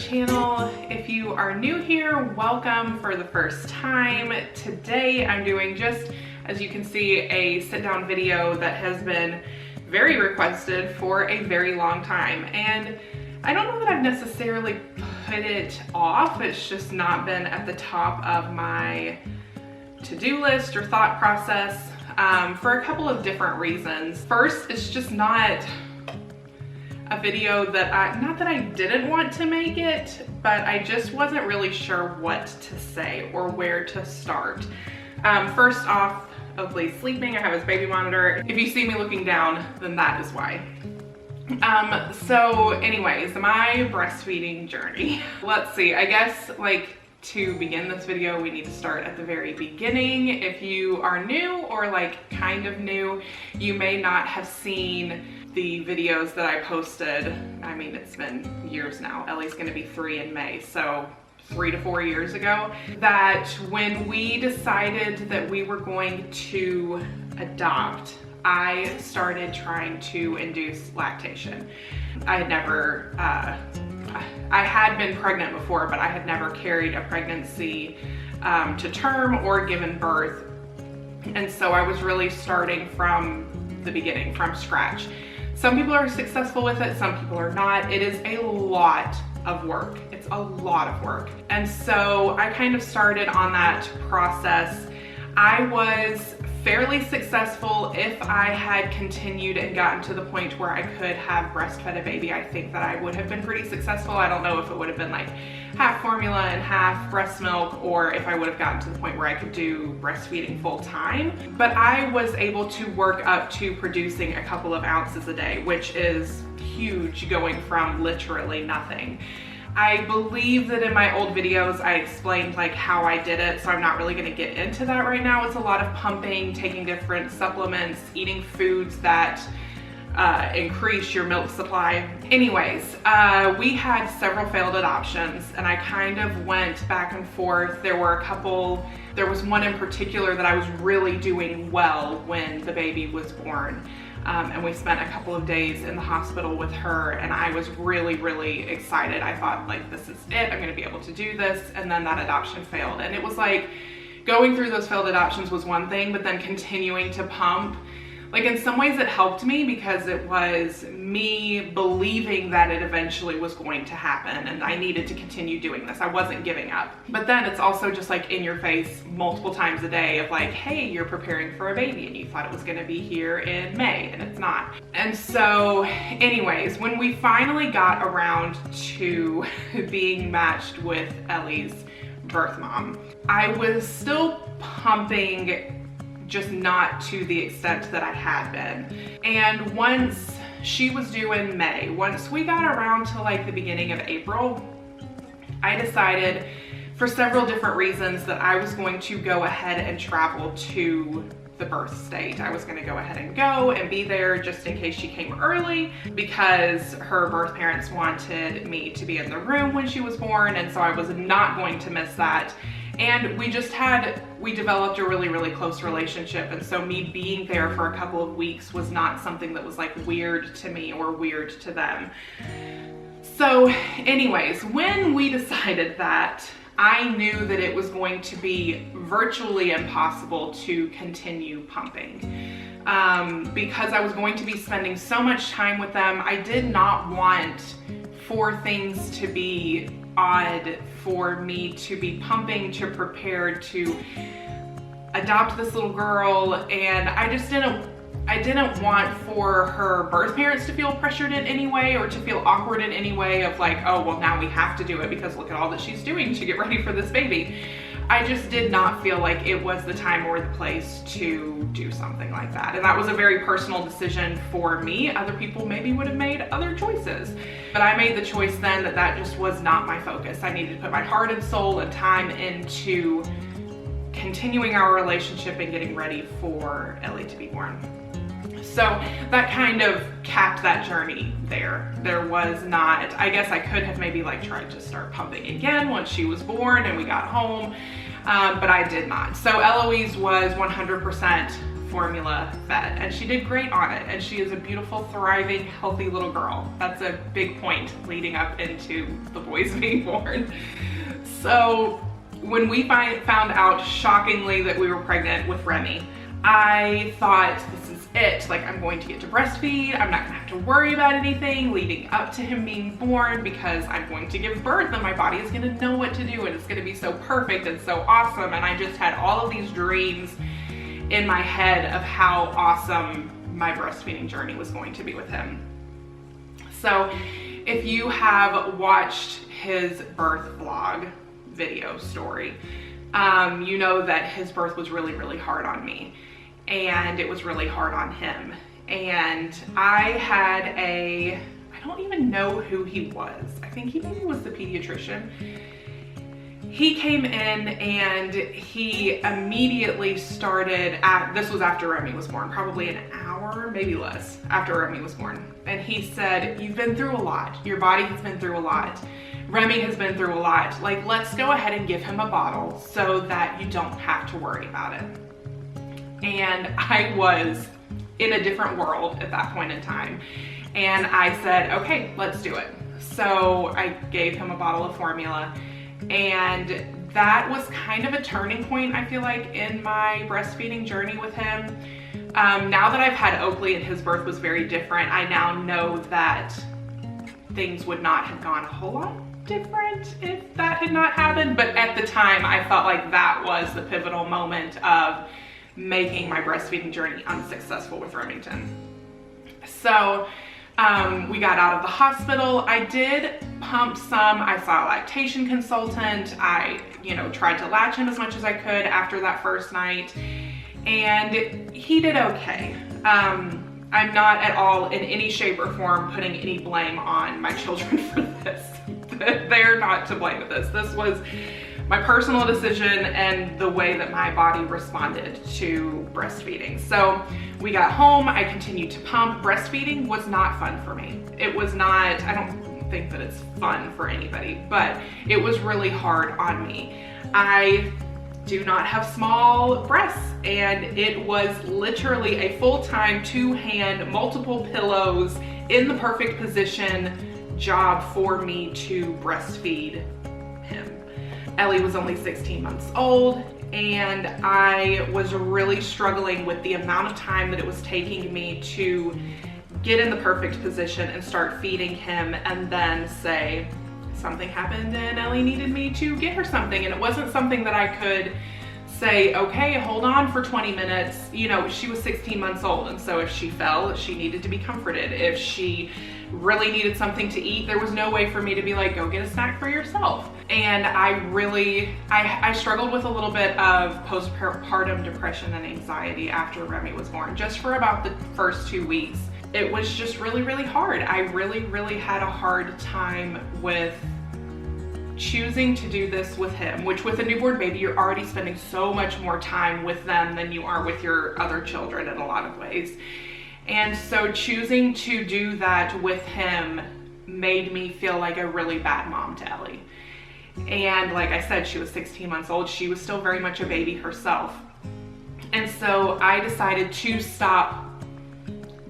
channel. If you are new here, welcome for the first time. Today I'm doing, just as you can see, a sit down video that has been very requested for a very long time. And I don't know that I've necessarily put it off, it's just not been at the top of my to-do list or thought process for a couple of different reasons. First, it's just not a video that not that I didn't want to make it, but I just wasn't really sure what to say or where to start. First off, Oakley's sleeping. I have his baby monitor. If you see me looking down, then that is why. So anyways, my breastfeeding journey. Let's see, I guess to begin this video, we need to start at the very beginning. If you are new or kind of new, you may not have seen the videos that I posted. I mean, it's been years now. Ellie's gonna be 3 in May, so 3 to 4 years ago, that when we decided that we were going to adopt, I started trying to induce lactation. I had been pregnant before, but I had never carried a pregnancy to term or given birth. And so I was really starting from the beginning, from scratch. Some people are successful with it, some people are not. It is a lot of work. It's a lot of work. And so I kind of started on that process. I was fairly successful. If I had continued and gotten to the point where I could have breastfed a baby, I think that I would have been pretty successful. I don't know if it would have been half formula and half breast milk, or if I would have gotten to the point where I could do breastfeeding full time. But I was able to work up to producing a couple of ounces a day, which is huge, going from literally nothing. I believe that in my old videos I explained how I did it, so I'm not really going to get into that right now. It's a lot of pumping, taking different supplements, eating foods that increase your milk supply. Anyways, we had several failed adoptions, and I kind of went back and forth. There was one in particular that I was really doing well when the baby was born. And we spent a couple of days in the hospital with her, and I was really, really excited. I thought, this is it, I'm gonna be able to do this. And then that adoption failed. And it was going through those failed adoptions was one thing, but then continuing to pump, in some ways it helped me because it was me believing that it eventually was going to happen and I needed to continue doing this. I wasn't giving up. But then it's also just in your face multiple times a day of hey, you're preparing for a baby and you thought it was gonna be here in May and it's not. And so anyways, when we finally got around to being matched with Ellie's birth mom, I was still pumping, just not to the extent that I had been. And once she was due in May, once we got around to the beginning of April, I decided for several different reasons that I was going to go ahead and travel to the birth state. I was gonna go ahead and go and be there just in case she came early, because her birth parents wanted me to be in the room when she was born, and so I was not going to miss that. And we developed a really, really close relationship. And so me being there for a couple of weeks was not something that was weird to me or weird to them. So anyways, when we decided that, I knew that it was going to be virtually impossible to continue pumping. Because I was going to be spending so much time with them. I did not want for things to be odd for me to be pumping to prepare to adopt this little girl, and I didn't want for her birth parents to feel pressured in any way or to feel awkward in any way of oh, well, now we have to do it because look at all that she's doing to get ready for this baby. I just did not feel like it was the time or the place to do something like that. And that was a very personal decision for me. Other people maybe would have made other choices. But I made the choice then that just was not my focus. I needed to put my heart and soul and time into continuing our relationship and getting ready for Ellie to be born. So that kind of capped that journey there. There was not, I guess I could have maybe tried to start pumping again once she was born and we got home, but I did not. So Eloise was 100% formula fed, and she did great on it, and she is a beautiful, thriving, healthy little girl. That's a big point leading up into the boys being born. So when we found out shockingly that we were pregnant with Remy, I thought, this is it. Like, I'm going to get to breastfeed. I'm not gonna have to worry about anything leading up to him being born, because I'm going to give birth and my body is gonna know what to do and it's gonna be so perfect and so awesome. And I just had all of these dreams in my head of how awesome my breastfeeding journey was going to be with him. So if you have watched his birth vlog video story, you know that his birth was really, really hard on me, and it was really hard on him. And I don't even know who he was. I think he maybe was the pediatrician. He came in and he immediately started, this was after Remy was born, probably an hour, maybe less, after Remy was born. And he said, you've been through a lot. Your body has been through a lot. Remy has been through a lot. Like, let's go ahead and give him a bottle so that you don't have to worry about it. And I was in a different world at that point in time. And I said, okay, let's do it. So I gave him a bottle of formula, and that was kind of a turning point, I feel like, in my breastfeeding journey with him. Now that I've had Oakley and his birth was very different, I now know that things would not have gone a whole lot different if that had not happened. But at the time, I felt like that was the pivotal moment of making my breastfeeding journey unsuccessful with Remington. So we got out of the hospital. I did pump some. I saw a lactation consultant. I, tried to latch him as much as I could after that first night, and he did okay. I'm not at all in any shape or form putting any blame on my children for this. They're not to blame with this. This was my personal decision and the way that my body responded to breastfeeding. So we got home, I continued to pump. Breastfeeding was not fun for me. It was not, I don't think that it's fun for anybody, but it was really hard on me. I do not have small breasts, and it was literally a full-time, two-hand, multiple pillows in the perfect position job for me to breastfeed him. Ellie was only 16 months old, and I was really struggling with the amount of time that it was taking me to get in the perfect position and start feeding him, and then say something happened and Ellie needed me to get her something. And it wasn't something that I could say, okay, hold on for 20 minutes. She was 16 months old, and so if she fell, she needed to be comforted. If she really needed something to eat, there was no way for me to be like, go get a snack for yourself. And I struggled with a little bit of postpartum depression and anxiety after Remy was born, just for about the first 2 weeks. It was just really, really hard. I really, really had a hard time with choosing to do this with him, which with a newborn baby, you're already spending so much more time with them than you are with your other children in a lot of ways. And so choosing to do that with him made me feel like a really bad mom to Ellie. And like I said, she was 16 months old. She was still very much a baby herself. And so I decided to stop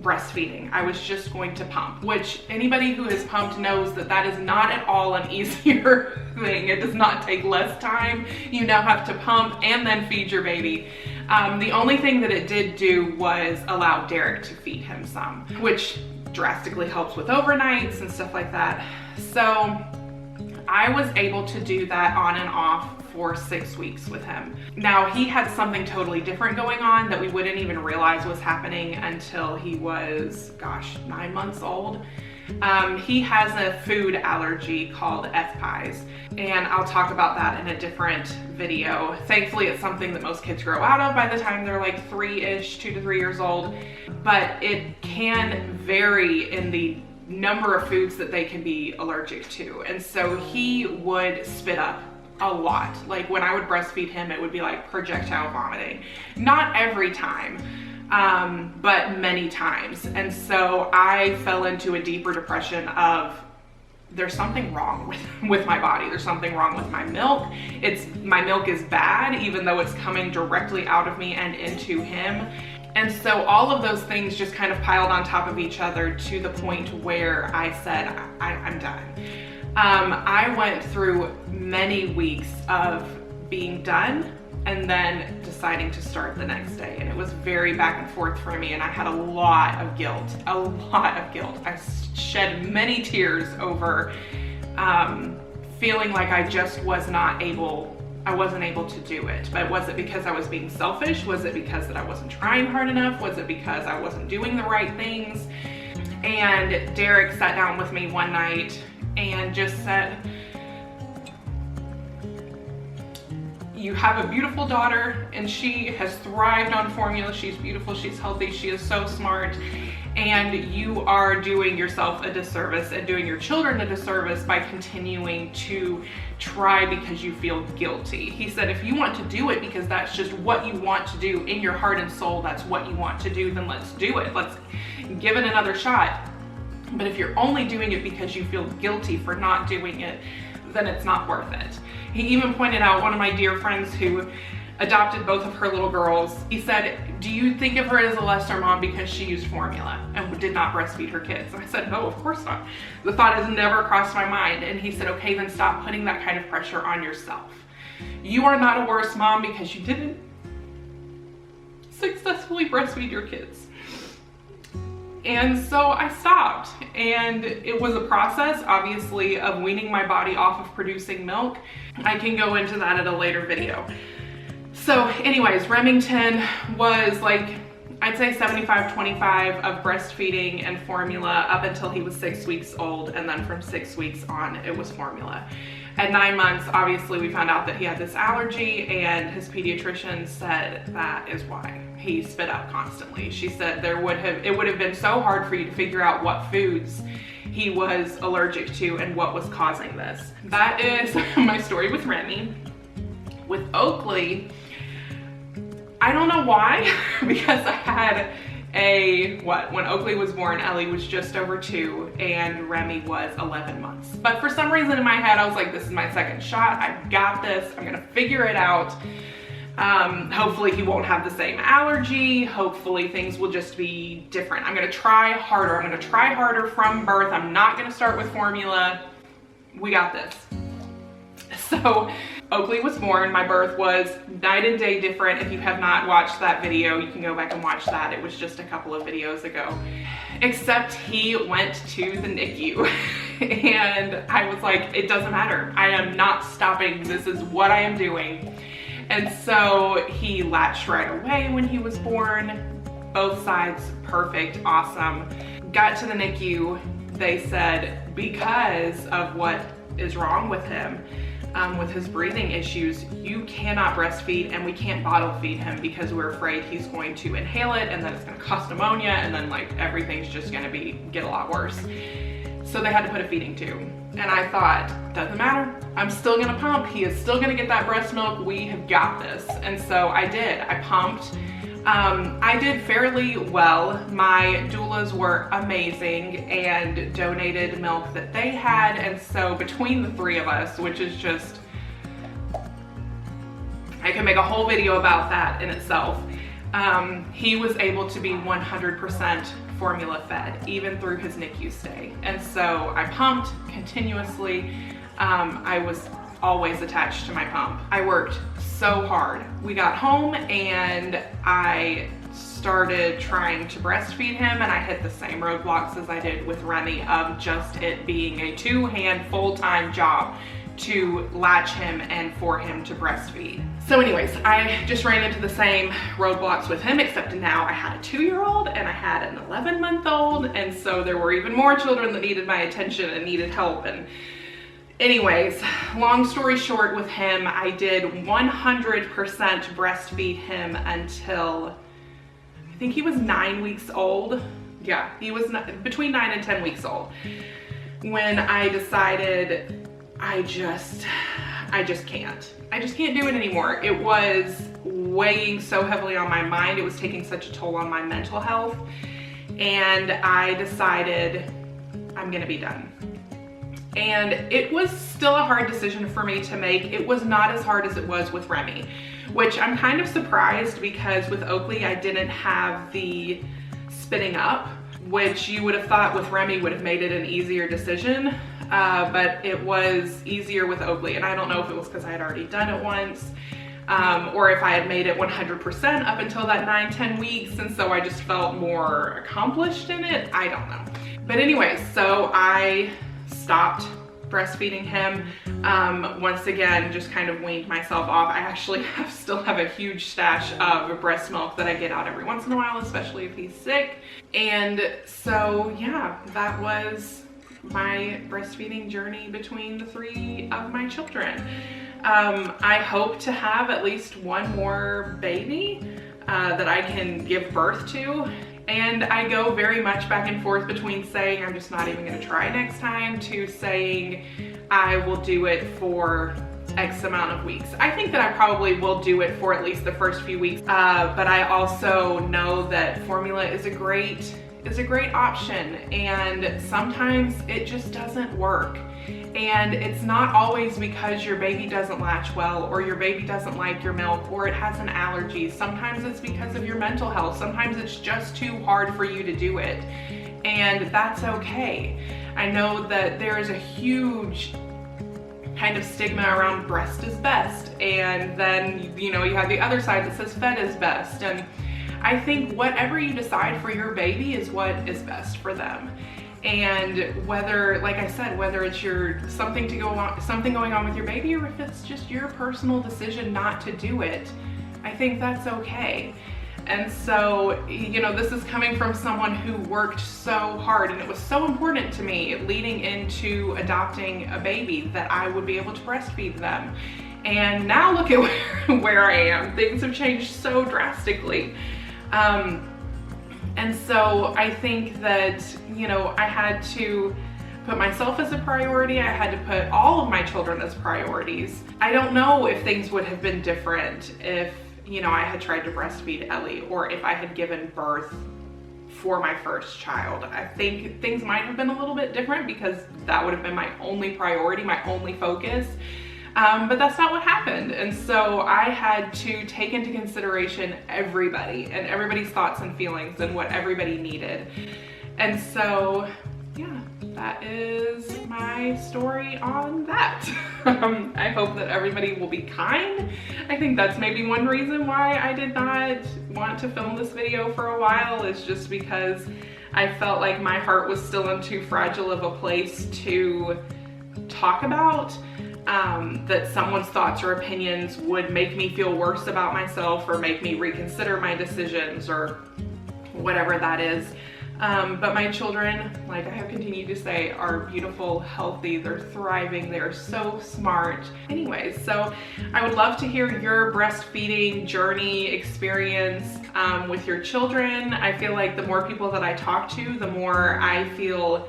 breastfeeding. I was just going to pump, which anybody who has pumped knows that that is not at all an easier thing. It does not take less time. You now have to pump and then feed your baby. The only thing that it did do was allow Derek to feed him some, which drastically helps with overnights and stuff like that. So I was able to do that on and off for 6 weeks with him. Now, he had something totally different going on that we wouldn't even realize was happening until he was, 9 months old. He has a food allergy called FPIES, and I'll talk about that in a different video. Thankfully, it's something that most kids grow out of by the time they're like 3-ish, 2 to 3 years old, but it can vary in the number of foods that they can be allergic to. And so he would spit up a lot. Like when I would breastfeed him, it would be like projectile vomiting. Not every time, but many times. And so I fell into a deeper depression of, there's something wrong with my body. There's something wrong with my milk. My milk is bad, even though it's coming directly out of me and into him. And so all of those things just kind of piled on top of each other to the point where I said, I'm done. I went through many weeks of being done and then deciding to start the next day. And it was very back and forth for me, and I had a lot of guilt, I shed many tears over feeling like I just wasn't able to do it. But was it because I was being selfish? Was it because that I wasn't trying hard enough? Was it because I wasn't doing the right things? And Derek sat down with me one night and just said, you have a beautiful daughter and she has thrived on formula. She's beautiful, she's healthy, she is so smart. And you are doing yourself a disservice and doing your children a disservice by continuing to try because you feel guilty. He said, if you want to do it because that's just what you want to do in your heart and soul, that's what you want to do, then let's do it. Let's give it another shot. But if you're only doing it because you feel guilty for not doing it, then it's not worth it. He even pointed out, one of my dear friends who adopted both of her little girls, he said, do you think of her as a lesser mom because she used formula and did not breastfeed her kids? And I said, no, of course not. The thought has never crossed my mind. And he said, okay, then stop putting that kind of pressure on yourself. You are not a worse mom because you didn't successfully breastfeed your kids. And so I stopped, and it was a process, obviously, of weaning my body off of producing milk. I can go into that at a later video. So anyways, Remington was like, I'd say 75-25 of breastfeeding and formula up until he was 6 weeks old, and then from 6 weeks on, it was formula. At 9 months, obviously, we found out that he had this allergy, and his pediatrician said that is why he spit up constantly. She said it would have been so hard for you to figure out what foods he was allergic to and what was causing this. That is my story with Remy. With Oakley, I don't know why, because I had when Oakley was born, Ellie was just over 2 and Remy was 11 months. But for some reason in my head, I was like, this is my second shot. I've got this. I'm gonna figure it out. Hopefully he won't have the same allergy. Hopefully things will just be different. I'm gonna try harder. I'm gonna try harder from birth. I'm not gonna start with formula. We got this. So Oakley was born. My birth was night and day different. If you have not watched that video, you can go back and watch that. It was just a couple of videos ago. Except he went to the NICU and I was like, it doesn't matter. I am not stopping. This is what I am doing. And so he latched right away when he was born. Both sides, perfect, awesome. Got to the NICU. They said, because of what is wrong with him, with his breathing issues, you cannot breastfeed and we can't bottle feed him because we're afraid he's going to inhale it and then it's going to cause pneumonia and then like everything's just going to get a lot worse. So they had to put a feeding tube. And I thought, doesn't matter. I'm still going to pump. He is still going to get that breast milk. We have got this. And so I did. I pumped. I did fairly well. My doulas were amazing and donated milk that they had. And so between the three of us, which is just, I can make a whole video about that in itself. He was able to be 100% formula fed, even through his NICU stay. And so I pumped continuously. I was always attached to my pump. I worked so hard. We got home and I started trying to breastfeed him, and I hit the same roadblocks as I did with Remy of just it being a two-hand full-time job to latch him and for him to breastfeed. So anyways, I just ran into the same roadblocks with him, except now I had a 2-year-old and I had an 11-month-old, and so there were even more children that needed my attention and needed help. And anyways, long story short with him, I did 100% breastfeed him until I think he was 9 weeks old. Yeah, he was between 9 and 10 weeks old when I decided I just can't. I just can't do it anymore. It was weighing so heavily on my mind. It was taking such a toll on my mental health. And I decided I'm gonna be done. And it was still a hard decision for me to make. It was not as hard as it was with Remy. which I'm kind of surprised because with Oakley I didn't have the spitting up, which you would have thought with Remy would have made it an easier decision, but it was easier with Oakley. And I don't know if it was because I had already done it once, or if I had made it 100% up until that 9-10 weeks, and so I just felt more accomplished in it. I don't know. But anyways, so I stopped breastfeeding him. Once again, just kind of weaned myself off. I actually still have a huge stash of breast milk that I get out every once in a while, especially if he's sick. And so yeah, that was my breastfeeding journey between the 3 of my children. I hope to have at least one more baby that I can give birth to. And I go very much back and forth between saying I'm just not even gonna try next time to saying I will do it for X amount of weeks. I think that I probably will do it for at least the first few weeks, but I also know that formula is a great option, and sometimes it just doesn't work. And it's not always because your baby doesn't latch well, or your baby doesn't like your milk, or it has an allergy. Sometimes it's because of your mental health. Sometimes it's just too hard for you to do it, and that's okay. I know that there is a huge kind of stigma around breast is best, and then you have the other side that says fed is best, and I think whatever you decide for your baby is what is best for them. And whether, like I said, whether it's something going on with your baby, or if it's just your personal decision not to do it, I think that's okay. And so, this is coming from someone who worked so hard, and it was so important to me leading into adopting a baby that I would be able to breastfeed them. And now look at where I am. Things have changed so drastically. And so I think that, I had to put myself as a priority. I had to put all of my children as priorities. I don't know if things would have been different if, I had tried to breastfeed Ellie, or if I had given birth for my first child. I think things might have been a little bit different because that would have been my only priority, my only focus. But that's not what happened. And so I had to take into consideration everybody and everybody's thoughts and feelings and what everybody needed. And so, yeah, that is my story on that. I hope that everybody will be kind. I think that's maybe one reason why I did not want to film this video for a while, is just because I felt like my heart was still in too fragile of a place to talk about. That someone's thoughts or opinions would make me feel worse about myself, or make me reconsider my decisions, or whatever that is. But my children, like I have continued to say, are beautiful, healthy, they're thriving, they're so smart. Anyways, so I would love to hear your breastfeeding journey experience with your children. I feel like the more people that I talk to, the more I feel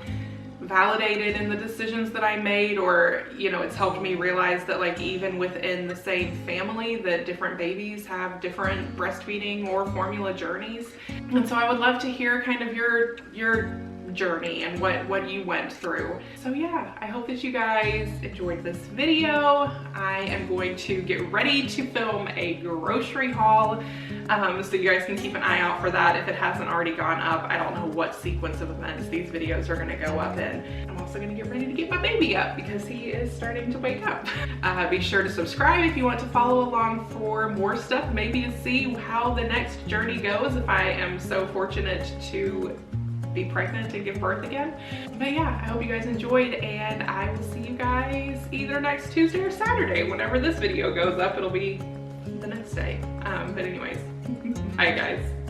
validated in the decisions that I made, or it's helped me realize that, like, even within the same family, that different babies have different breastfeeding or formula journeys. And so I would love to hear kind of your journey and what you went through. So yeah, I hope that you guys enjoyed this video. I am going to get ready to film a grocery haul, so you guys can keep an eye out for that if it hasn't already gone up. I don't know what sequence of events these videos are going to go up in. I'm also going to get ready to get my baby up because he is starting to wake up. Be sure to subscribe if you want to follow along for more stuff, maybe to see how the next journey goes if I am so fortunate to be pregnant and give birth again. But yeah, I hope you guys enjoyed, and I will see you guys either next Tuesday or Saturday. Whenever this video goes up, it'll be the next day. But anyways, bye guys.